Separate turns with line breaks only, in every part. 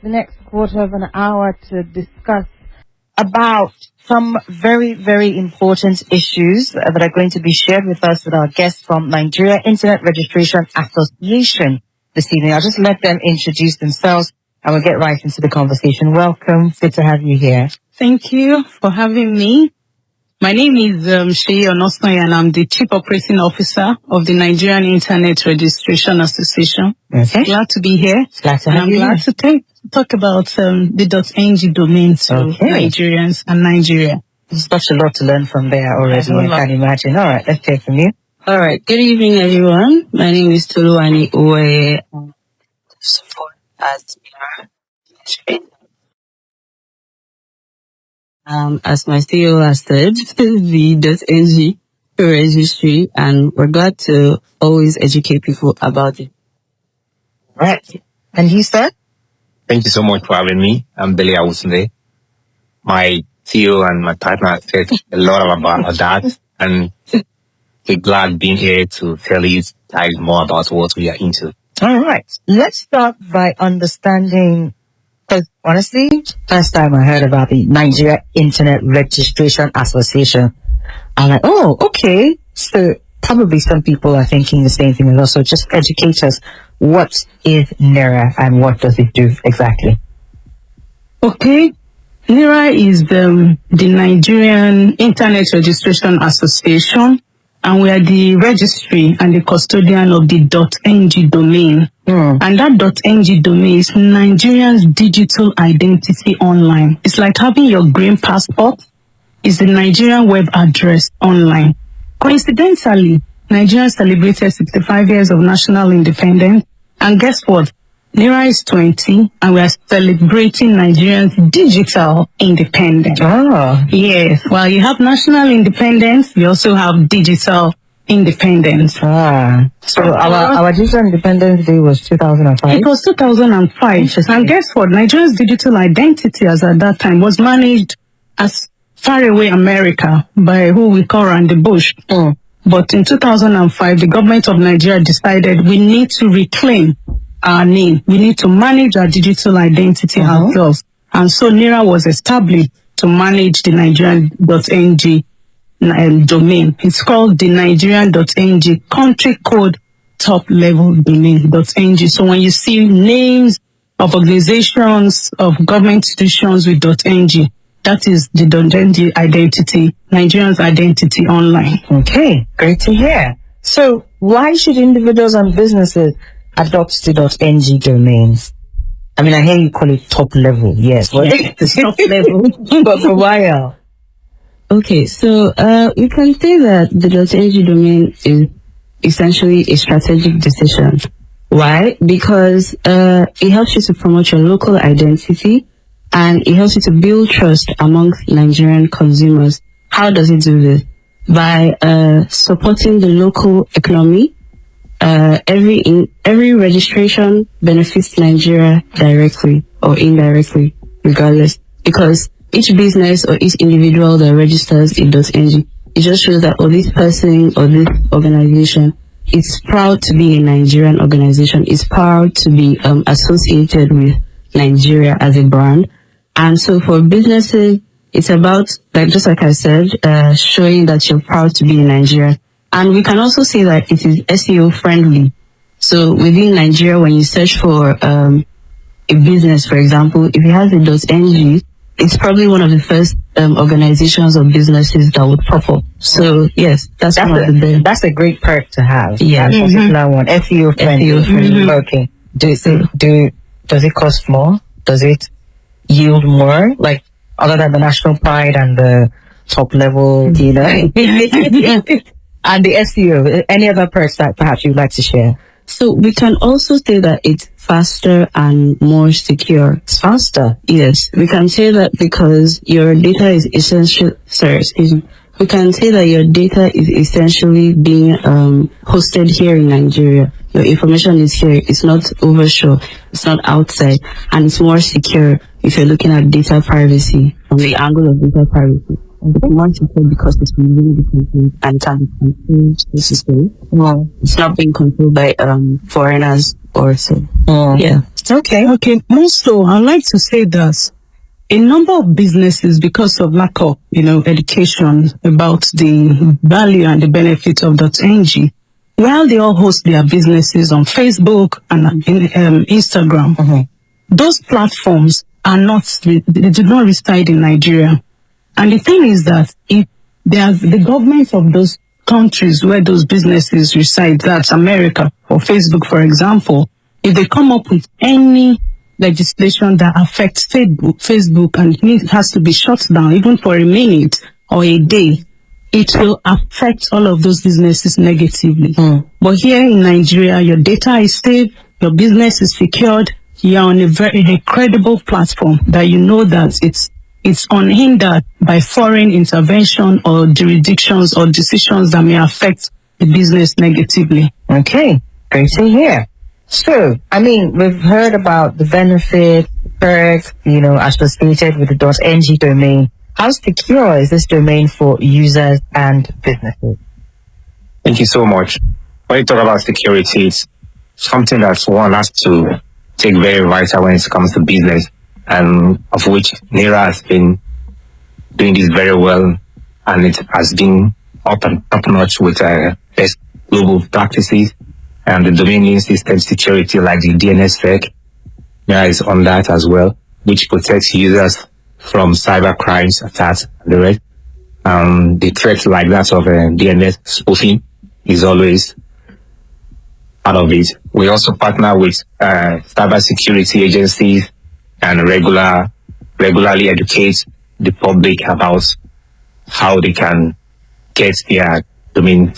the next quarter of an hour to discuss about some very, very important issues that are going to be shared with us with our guests from Nigeria Internet Registration Association this evening. I'll just let them introduce themselves and we'll get right into the conversation. Welcome. Good to have you here.
Thank you for having me. My name is Sheyi Onosanya and I'm the Chief Operating Officer of the Nigerian Internet Registration Association.
Okay.
Glad to be here.
Glad to have you
I'm glad to talk about the .ng domain to Nigerians and Nigeria.
There's such a lot to learn from there already, I can imagine. All right, let's hear from you.
All right. Good evening, everyone. My name is Toluwani Owe. Support at NiRA. As my CEO has said, the .ng registry, and we're glad to always educate people about it.
Right. And you, sir?
Thank you so much for having me. I'm Billy Awusunde. My CEO and my partner said a lot about that, and we're glad being here to tell you guys more about what we are into.
All right. Let's start by understanding, because honestly, first time I heard about the Nigeria Internet Registration Association, I'm like, oh, okay. So probably some people are thinking the same thing as us. So just educate us. What is NiRA and what does it do exactly?
Okay. NiRA is the Nigerian Internet Registration Association, and we are the registry and the custodian of the .ng domain. And that .ng domain is Nigerian's digital identity online. It's like having your green passport. It's the Nigerian web address online. Coincidentally, Nigeria celebrated 65 years of national independence. And guess what? NiRA is 20, and we are celebrating Nigerians' digital independence.
Oh.
Yes. While you have national independence, we also have digital independence.
So our digital independence day was 2005?
It was 2005. And guess what? Nigeria's digital identity as at that time was managed as far away America by who we call Randy Bush. But in 2005, the government of Nigeria decided we need to reclaim our name. We need to manage our digital identity ourselves. And so NiRA was established to manage the Nigerian.ng domain. It's called the Nigerian.ng country code top level domain.ng. So when you see names of organizations, of government institutions with .ng, that is the .ng identity, Nigerian's identity online.
Okay, great to hear. So why should individuals and businesses adopt the .ng domains? I mean, I hear you call it top level. Yes, but it's top level. But for why?
Okay, so you can say that the .ng domain is essentially a strategic decision. Why? Because it helps you to promote your local identity and it helps you to build trust amongst Nigerian consumers. How does it do this? By supporting the local economy. Every registration benefits Nigeria directly or indirectly, regardless, because each business or each individual that registers in .ng, it just shows that this person or this organization is proud to be a Nigerian organization, is proud to be associated with Nigeria as a brand. And so for businesses, it's about, just like I said, showing that you're proud to be in Nigeria. And we can also say that it is SEO friendly. So within Nigeria, when you search for a business, for example, if it has a .ng, it's probably one of the first organizations or businesses that would pop up. So yes, that's
a great perk to have.
Yeah,
that particular one, SEO friendly. Okay. Does it cost more? Does it yield more? Like other than the national pride and the top level, and the SEO, any other perks that perhaps you'd like to share?
So we can also say that it's faster and more secure.
It's faster?
Yes. We can say that because your data is we can say that your data is essentially being hosted here in Nigeria. Your information is here. It's not overshore. It's not outside. And it's more secure if you're looking at data privacy from the angle of data privacy. It's more secure because it's within the country and it can be controlled. It's not being controlled by foreigners also.
Yeah. Okay.
Okay, also, I'd like to say that a number of businesses, because of lack of, education about the value and the benefits of .ng, while they all host their businesses on Facebook and Instagram, those platforms are not, they do not reside in Nigeria. And the thing is that if the governments of those countries where those businesses reside, that's America or Facebook, for example, if they come up with any legislation that affects Facebook and it has to be shut down even for a minute or a day, it will affect all of those businesses negatively. But here in Nigeria, your data is safe, your business is secured, you're on a very credible platform that you know that it's unhindered by foreign intervention or jurisdictions or decisions that may affect the business negatively.
Okay, great to hear. So, I mean, we've heard about the benefit, perks, associated with the .ng domain. How secure is this domain for users and businesses?
Thank you so much. When you talk about security, it's something that one has to take very vital when it comes to business, and of which NiRA has been doing this very well, and it has been up notch with best global practices and the domain name system security like the DNSSEC. NiRA is on that as well, which protects users from cyber crimes, attacks, and the rest. The threats like that of DNS spoofing is always part of it. We also partner with cyber security agencies and regularly educate the public about how they can get their domain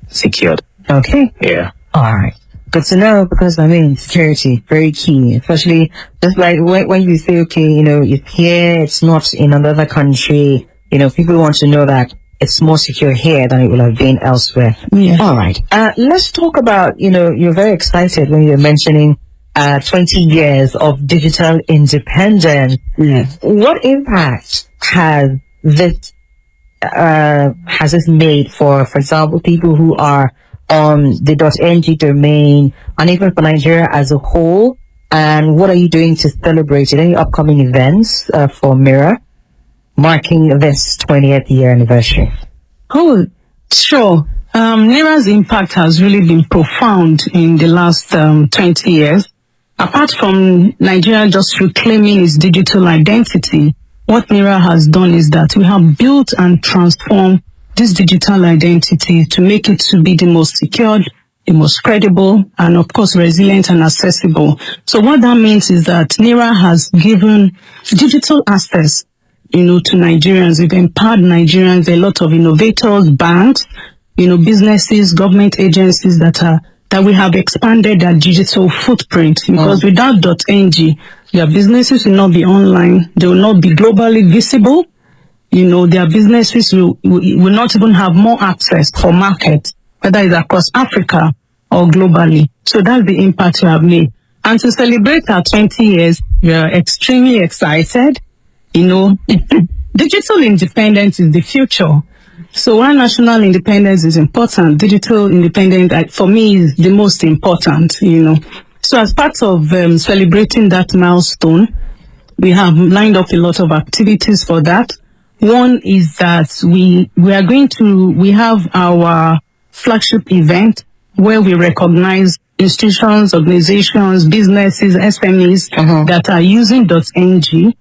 secured.
Okay.
Yeah.
All right. Good to know, because security, very key, especially just like when you say, okay, it's here, it's not in another country, people want to know that it's more secure here than it would have been elsewhere.
Yeah.
All right. Let's talk about, you're very excited when you're mentioning 20 years of digital independence.
Yeah.
What impact has this made for example, people who are on the .ng domain and even for Nigeria as a whole? And what are you doing to celebrate it? Any upcoming events for NiRA marking this 20th year anniversary?
Oh, sure. NiRA's impact has really been profound in the last 20 years. Apart from Nigeria just reclaiming its digital identity, what NiRA has done is that we have built and transformed this digital identity to make it to be the most secured, the most credible, and of course resilient and accessible. So what that means is that NiRA has given digital access, to Nigerians. We've empowered Nigerians, a lot of innovators, banks, businesses, government agencies that we have expanded their digital footprint, because without .ng, their businesses will not be online, they will not be globally visible. Their businesses will not even have more access for markets, whether it's across Africa or globally. So that's the impact we have made. And to celebrate our 20 years, we are extremely excited. Digital independence is the future. So while national independence is important, digital independence, for me, is the most important, So as part of celebrating that milestone, we have lined up a lot of activities for that. One is that we have our flagship event where we recognize institutions, organizations, businesses, SMEs that are using .ng,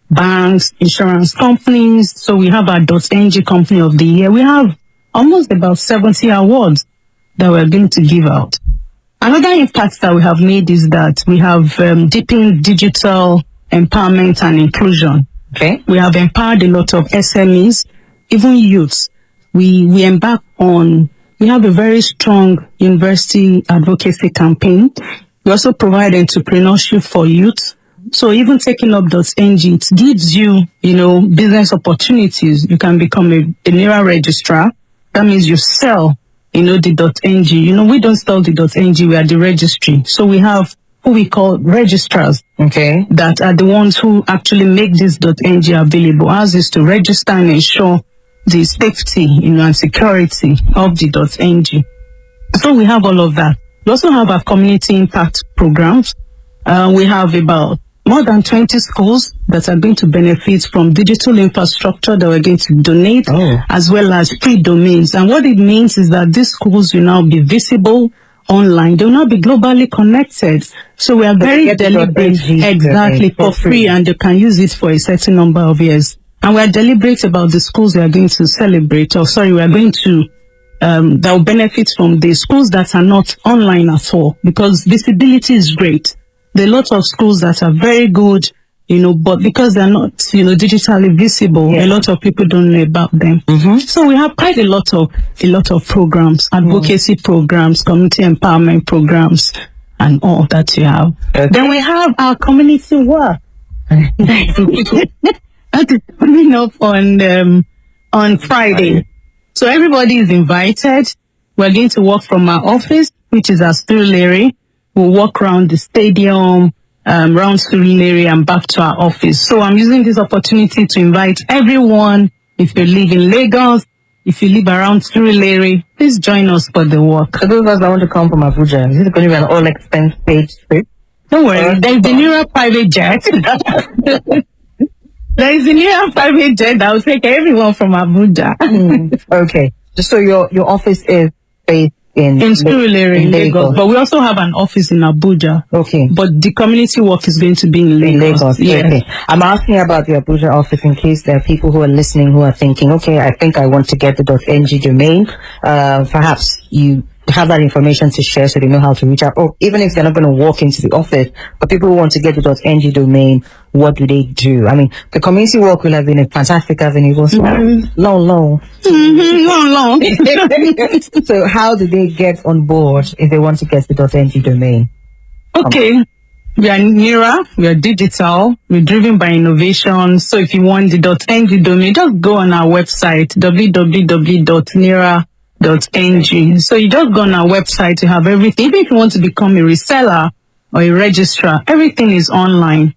banks, insurance companies. So we have our .ng Company of the Year. We have almost about 70 awards that we're going to give out. Another impact that we have made is that we have deepened digital empowerment and inclusion.
Okay.
We have empowered a lot of SMEs, even youths. We have a very strong university advocacy campaign. We also provide entrepreneurship for youth. So even taking up .ng, it gives you, business opportunities. You can become a NiRA registrar. That means you sell, the .ng. We don't sell the .ng, we are the registry. So we have who we call registrars.
Okay.
That are the ones who actually make this .ng available. Ours is to register and ensure the safety, and security of the .ng. So we have all of that. We also have our community impact programs. We have about more than 20 schools that are going to benefit from digital infrastructure that we're going to donate, as well as free domains. And what it means is that these schools will now be visible online. They will not be globally connected. So we are very deliberate, exactly, for free, and you can use it for a certain number of years. And we are deliberate about the schools we are going to celebrate, we are going to that will benefit from the schools that are not online at all, because visibility is great. There are lots of schools that are very good, but because they're not, digitally visible, a lot of people don't know about them. So we have quite a lot of programs, advocacy programs, community empowerment programs, and all that you have. Then we have our community work. That is coming up on Friday. So everybody is invited. We're going to work from our office, which is at Surulere. We'll walk around the stadium, around Surulere and back to our office. So I'm using this opportunity to invite everyone. If you live in Lagos, if you live around Surulere, please join us for the walk.
For those of us that want to come from Abuja, is it going to be an all-expense paid trip?
Don't worry, there's the NiRA private jet. There is a NiRA private jet that will take everyone from Abuja.
Okay. So your office is based in
Surulere, in Lagos. But we also have an office in Abuja.
Okay.
But the community work is going to be in Lagos.
Yeah. Okay. I'm asking about the Abuja office in case there are people who are listening who are thinking, okay, I think I want to get the .ng domain. Perhaps you have that information to share so they know how to reach out. Or even if they're not going to walk into the office, but people who want to get the .ng domain, what do they do? I mean, the community work will have been a fantastic avenue. Long. So how do they get on board if they want to get the .ng domain?
Okay. We are NiRA, we are digital, we're driven by innovation. So if you want the .ng domain, just go on our website, www.nira.ng. So you just go on our website, you have everything. Even if you want to become a reseller or a registrar, everything is online.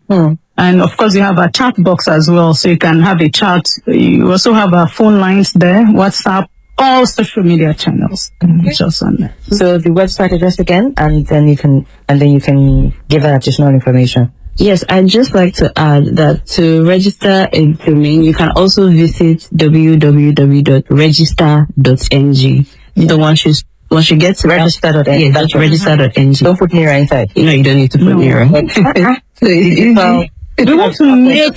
And of course, you have a chat box as well, so you can have a chat. You also have our phone lines there, WhatsApp, all social media channels. Just on there.
So the website address again, and then you can give that additional information.
Yes, I'd just like to add that to register a domain, you can also visit www.register.ng. So once you get to
register.ng,
yeah, that's register.ng.
Don't put NiRA inside.
No, you don't need to put NiRA.
We want to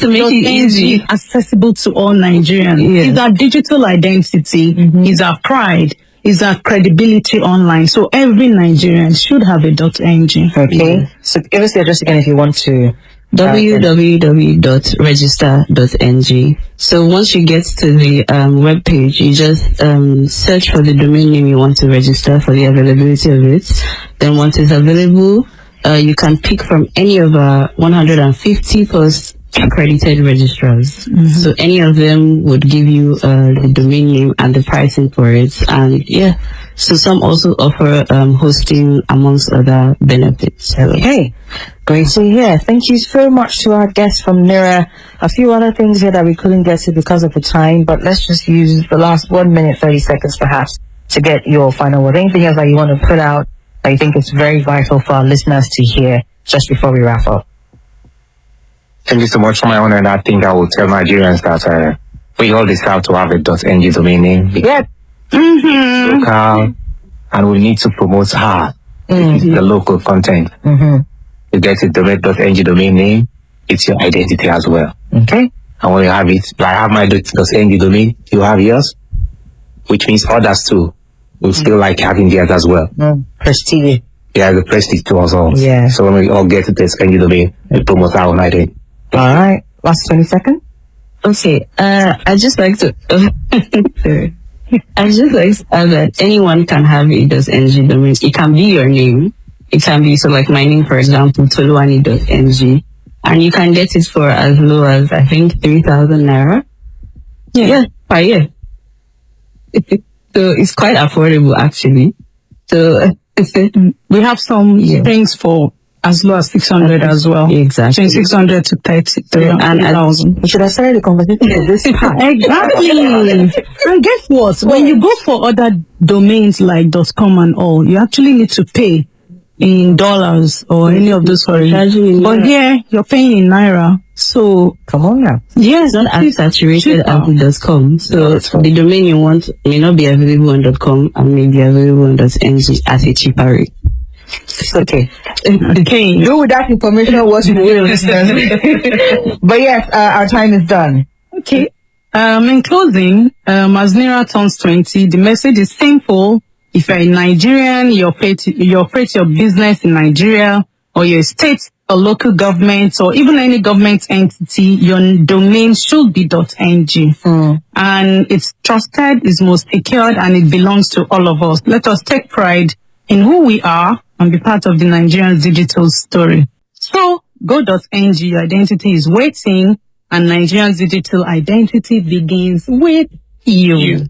make it easy, accessible to all Nigerians. It's our digital identity, it's our pride, it's our credibility online. So every Nigerian should have a .ng.
Okay. So give us the address again if you want to.
www.register.ng. So once you get to the web page, you just search for the domain name you want to register for the availability of it. Then once it's available, you can pick from any of our 150 plus accredited registrars. So any of them would give you the domain name and the pricing for it. And so some also offer hosting amongst other benefits.
Okay, great to hear. Thank you so much to our guests from NiRA. A few other things here that we couldn't get to because of the time, but let's just use the last 1 minute, 30 seconds perhaps to get your final word. Anything else that you want to put out I think it's very vital for our listeners to hear just before we wrap up?
Thank you so much for my honor, and I think I will tell Nigerians that we all deserve to have a .ng domain name.
Yeah.
Local, and we need to promote the local content. You get a .ng domain name, it's your identity as well.
Okay.
And when you have it, like I have my .ng domain, you have yours, which means others too will still like having theirs as well.
Prestige.
Yeah, the prestige to us all.
Yeah.
So when we all get to this .ng domain, we promote our own identity.
All right. Last 20 seconds.
Okay. I just like to I just like to add that anyone can have a .ng domain. It can be your name. It can be, so like my name, for example, Toluwani.ng. And you can get it for as low as, I think, 3,000 naira. Yeah, per year. So it's quite affordable, actually. So
we have some things for as low as 600 as well.
Exactly.
Between 600 to 30,000.
We should have started the conversation with this part.
Exactly. And guess what? When you go for other domains like .com and all, you actually need to pay in dollars or any of those foreign. But here, you're paying in NiRA. So,
come on now.
Yes,
it's not as saturated as .com. So the domain you want may not be available on .com and may be available on .ng at a cheaper rate.
It's okay.
Okay.
Do with that information what you will, listeners. But yes, our time is done.
Okay. In closing, as NiRA turns 20, the message is simple. If you're a Nigerian, you operate your business in Nigeria, or your state or local government, or even any government entity, your domain should be .ng. And it's trusted, it's most secured, and it belongs to all of us. Let us take pride in who we are and be part of the Nigerian digital story. So, go.ng, your identity is waiting, and Nigerian digital identity begins with you.